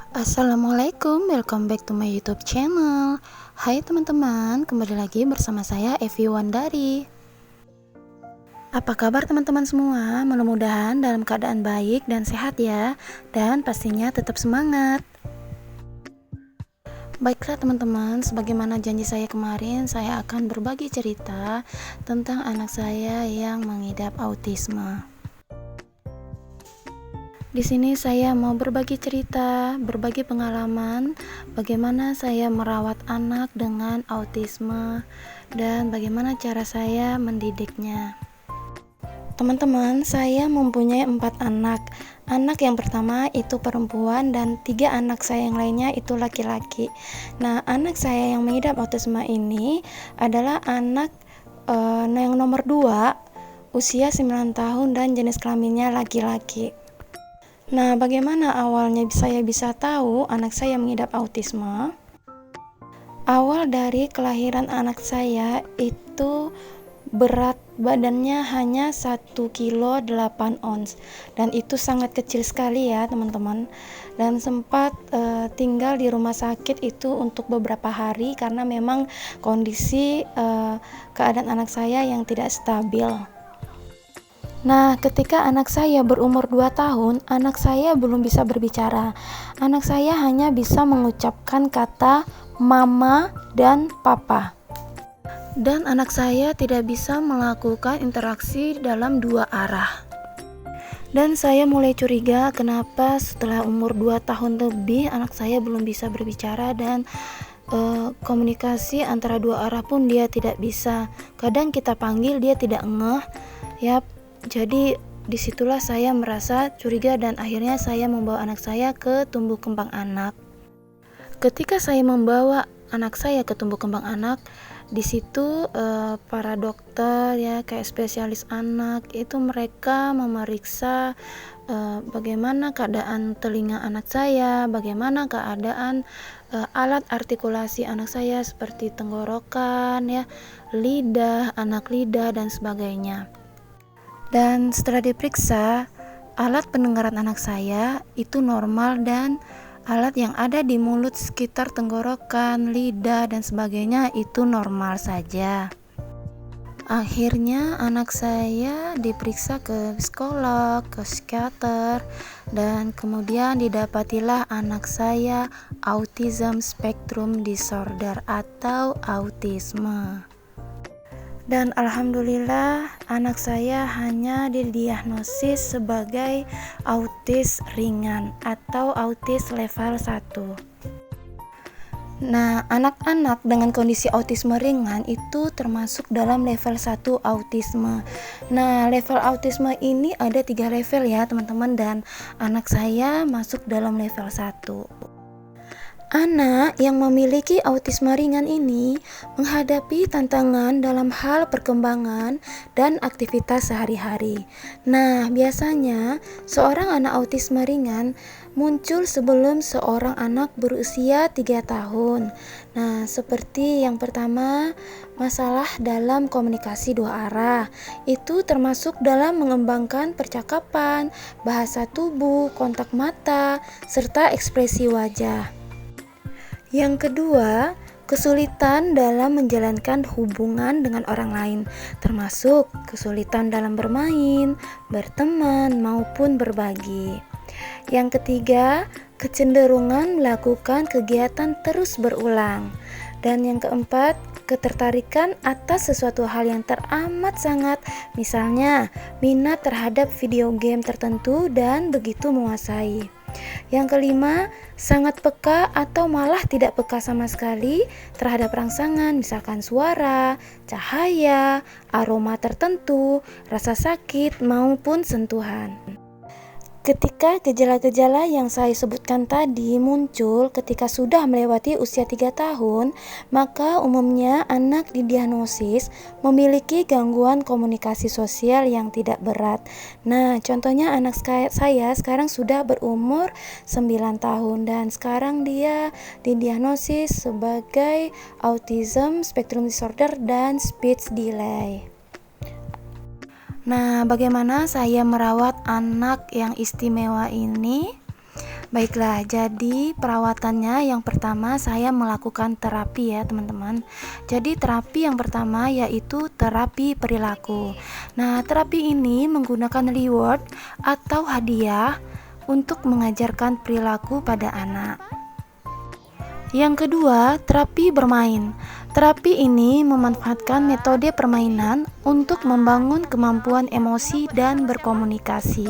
Assalamualaikum, welcome back to my YouTube channel. Hai teman-teman, kembali lagi bersama saya Evi Wandari. Apa kabar teman-teman semua? Mudah-mudahan dalam keadaan baik dan sehat ya, dan pastinya tetap semangat. Baiklah teman-teman, sebagaimana janji saya kemarin, saya akan berbagi cerita tentang anak saya yang mengidap autisme. Di sini saya mau berbagi cerita, berbagi pengalaman bagaimana saya merawat anak dengan autisme dan bagaimana cara saya mendidiknya. Teman-teman, saya mempunyai 4 anak. Anak yang pertama itu perempuan dan 3 anak saya yang lainnya itu laki-laki. Nah, anak saya yang mengidap autisme ini adalah anak yang nomor 2, usia 9 tahun dan jenis kelaminnya laki-laki. Nah, bagaimana awalnya saya bisa tahu anak saya mengidap autisme? Awal dari kelahiran anak saya itu berat badannya hanya 1 kilo 8 ons dan itu sangat kecil sekali ya teman-teman, dan sempat tinggal di rumah sakit itu untuk beberapa hari karena memang kondisi keadaan anak saya yang tidak stabil. Nah, ketika anak saya berumur 2 tahun, anak saya belum bisa berbicara. Anak saya hanya bisa mengucapkan kata mama dan papa. Dan anak saya tidak bisa melakukan interaksi dalam 2 arah. Dan saya mulai curiga kenapa setelah umur 2 tahun lebih anak saya belum bisa berbicara dan komunikasi antara 2 arah pun dia tidak bisa. Kadang kita panggil dia tidak ngeh. Ya, jadi disitulah saya merasa curiga dan akhirnya saya membawa anak saya ke tumbuh kembang anak. Ketika saya membawa anak saya ke tumbuh kembang anak, di situ para dokter ya kayak spesialis anak itu mereka memeriksa bagaimana keadaan telinga anak saya, bagaimana keadaan alat artikulasi anak saya seperti tenggorokan ya, lidah, anak lidah dan sebagainya. Dan setelah diperiksa, alat pendengaran anak saya itu normal dan alat yang ada di mulut sekitar tenggorokan, lidah dan sebagainya itu normal saja. Akhirnya anak saya diperiksa ke psikolog, ke psikiater, dan kemudian didapatilah anak saya autism spectrum disorder atau autisme. Dan alhamdulillah anak saya hanya didiagnosis sebagai autis ringan atau autis level 1. Nah, anak-anak dengan kondisi autisme ringan itu termasuk dalam level 1 autisme. Nah, level autisme ini ada 3 level ya teman-teman, dan anak saya masuk dalam level 1. Anak yang memiliki autisme ringan ini menghadapi tantangan dalam hal perkembangan dan aktivitas sehari-hari. Nah, biasanya seorang anak autisme ringan muncul sebelum seorang anak berusia 3 tahun. Nah, seperti yang pertama, masalah dalam komunikasi 2 arah. Itu termasuk dalam mengembangkan percakapan, bahasa tubuh, kontak mata, serta ekspresi wajah. Yang kedua, kesulitan dalam menjalankan hubungan dengan orang lain, termasuk kesulitan dalam bermain, berteman, maupun berbagi. Yang ketiga, kecenderungan melakukan kegiatan terus berulang. Dan yang keempat, ketertarikan atas sesuatu hal yang teramat sangat, misalnya minat terhadap video game tertentu dan begitu menguasai. Yang kelima, sangat peka atau malah tidak peka sama sekali terhadap rangsangan, misalkan suara, cahaya, aroma tertentu, rasa sakit, maupun sentuhan. Ketika gejala-gejala yang saya sebutkan tadi muncul ketika sudah melewati usia 3 tahun, maka umumnya anak didiagnosis memiliki gangguan komunikasi sosial yang tidak berat. Nah, contohnya anak saya sekarang sudah berumur 9 tahun dan sekarang dia didiagnosis sebagai autism spectrum disorder dan speech delay. Nah, bagaimana saya merawat anak yang istimewa ini? Baiklah, jadi perawatannya yang pertama saya melakukan terapi ya teman-teman. Jadi terapi yang pertama yaitu terapi perilaku. Nah, terapi ini menggunakan reward atau hadiah untuk mengajarkan perilaku pada anak. Yang kedua, terapi bermain. Terapi ini memanfaatkan metode permainan untuk membangun kemampuan emosi dan berkomunikasi.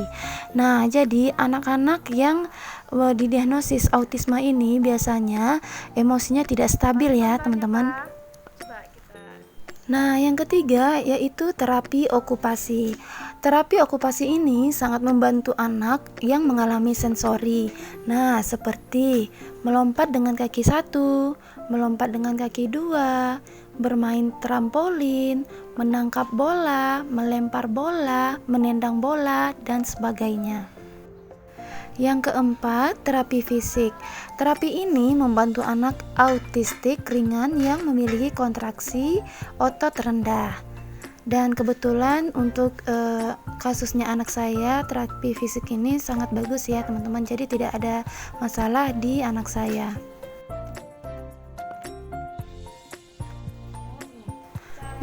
Nah, jadi anak-anak yang didiagnosis autisme ini biasanya emosinya tidak stabil ya, teman-teman. Nah, yang ketiga yaitu terapi okupasi. Terapi okupasi ini sangat membantu anak yang mengalami sensori. Nah, seperti melompat dengan kaki satu, melompat dengan kaki dua, bermain trampolin, menangkap bola, melempar bola, menendang bola, dan sebagainya. Yang keempat, terapi fisik. Terapi ini membantu anak autistik ringan yang memiliki kontraksi otot rendah. Dan kebetulan untuk kasusnya anak saya, terapi fisik ini sangat bagus ya teman-teman. Jadi tidak ada masalah di anak saya.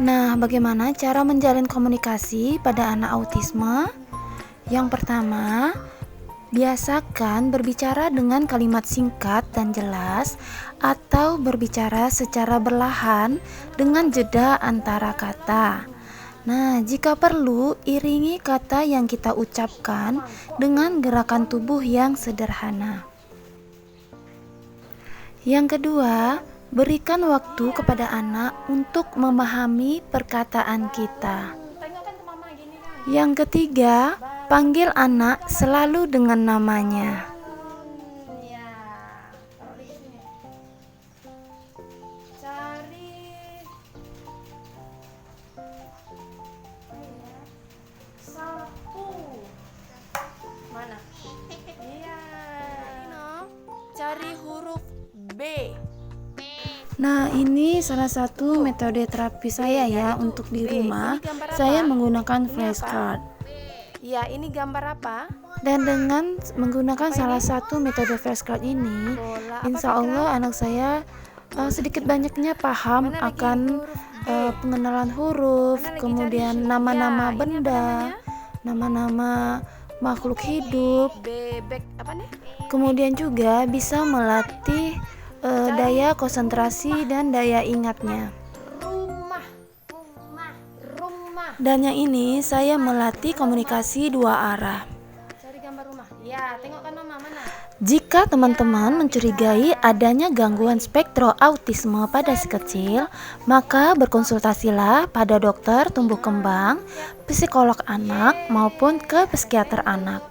Nah, bagaimana cara menjalin komunikasi pada anak autisme? Yang pertama, biasakan berbicara dengan kalimat singkat dan jelas atau berbicara secara berlahan dengan jeda antara kata. Nah, jika perlu, iringi kata yang kita ucapkan dengan gerakan tubuh yang sederhana. Yang kedua, berikan waktu kepada anak untuk memahami perkataan kita. Yang ketiga, panggil anak selalu dengan namanya. Cari huruf B. Nah, ini salah satu metode terapi saya ya untuk di rumah. Saya menggunakan flashcard. Ya, ini gambar apa? Dan dengan menggunakan salah satu metode flashcard ini, insya Allah anak saya sedikit banyaknya paham akan pengenalan huruf, kemudian nama-nama benda, nama-nama makhluk hidup. Kemudian juga bisa melatih daya konsentrasi dan daya ingatnya. Dan yang ini saya melatih komunikasi dua arah. Jika teman-teman mencurigai adanya gangguan spektro autisme pada si kecil, maka berkonsultasilah pada dokter tumbuh kembang, psikolog anak maupun ke psikiater anak.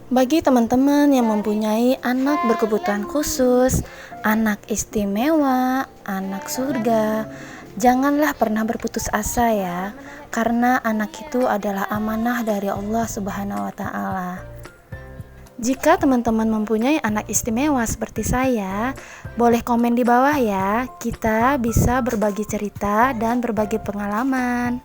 Bagi teman-teman yang mempunyai anak berkebutuhan khusus, anak istimewa, anak surga, janganlah pernah berputus asa ya, karena anak itu adalah amanah dari Allah Subhanahu wa Ta'ala. Jika teman-teman mempunyai anak istimewa seperti saya, boleh komen di bawah ya. Kita bisa berbagi cerita dan berbagi pengalaman.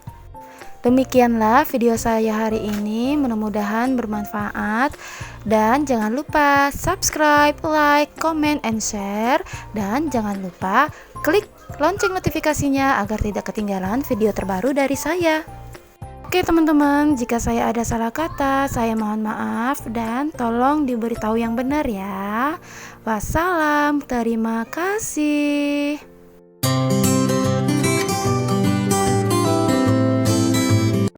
Demikianlah video saya hari ini, mudah-mudahan bermanfaat. Dan jangan lupa subscribe, like, comment, and share. Dan jangan lupa klik lonceng notifikasinya agar tidak ketinggalan video terbaru dari saya. Oke teman-teman, jika saya ada salah kata, saya mohon maaf dan tolong diberitahu yang benar ya. Wassalam, terima kasih.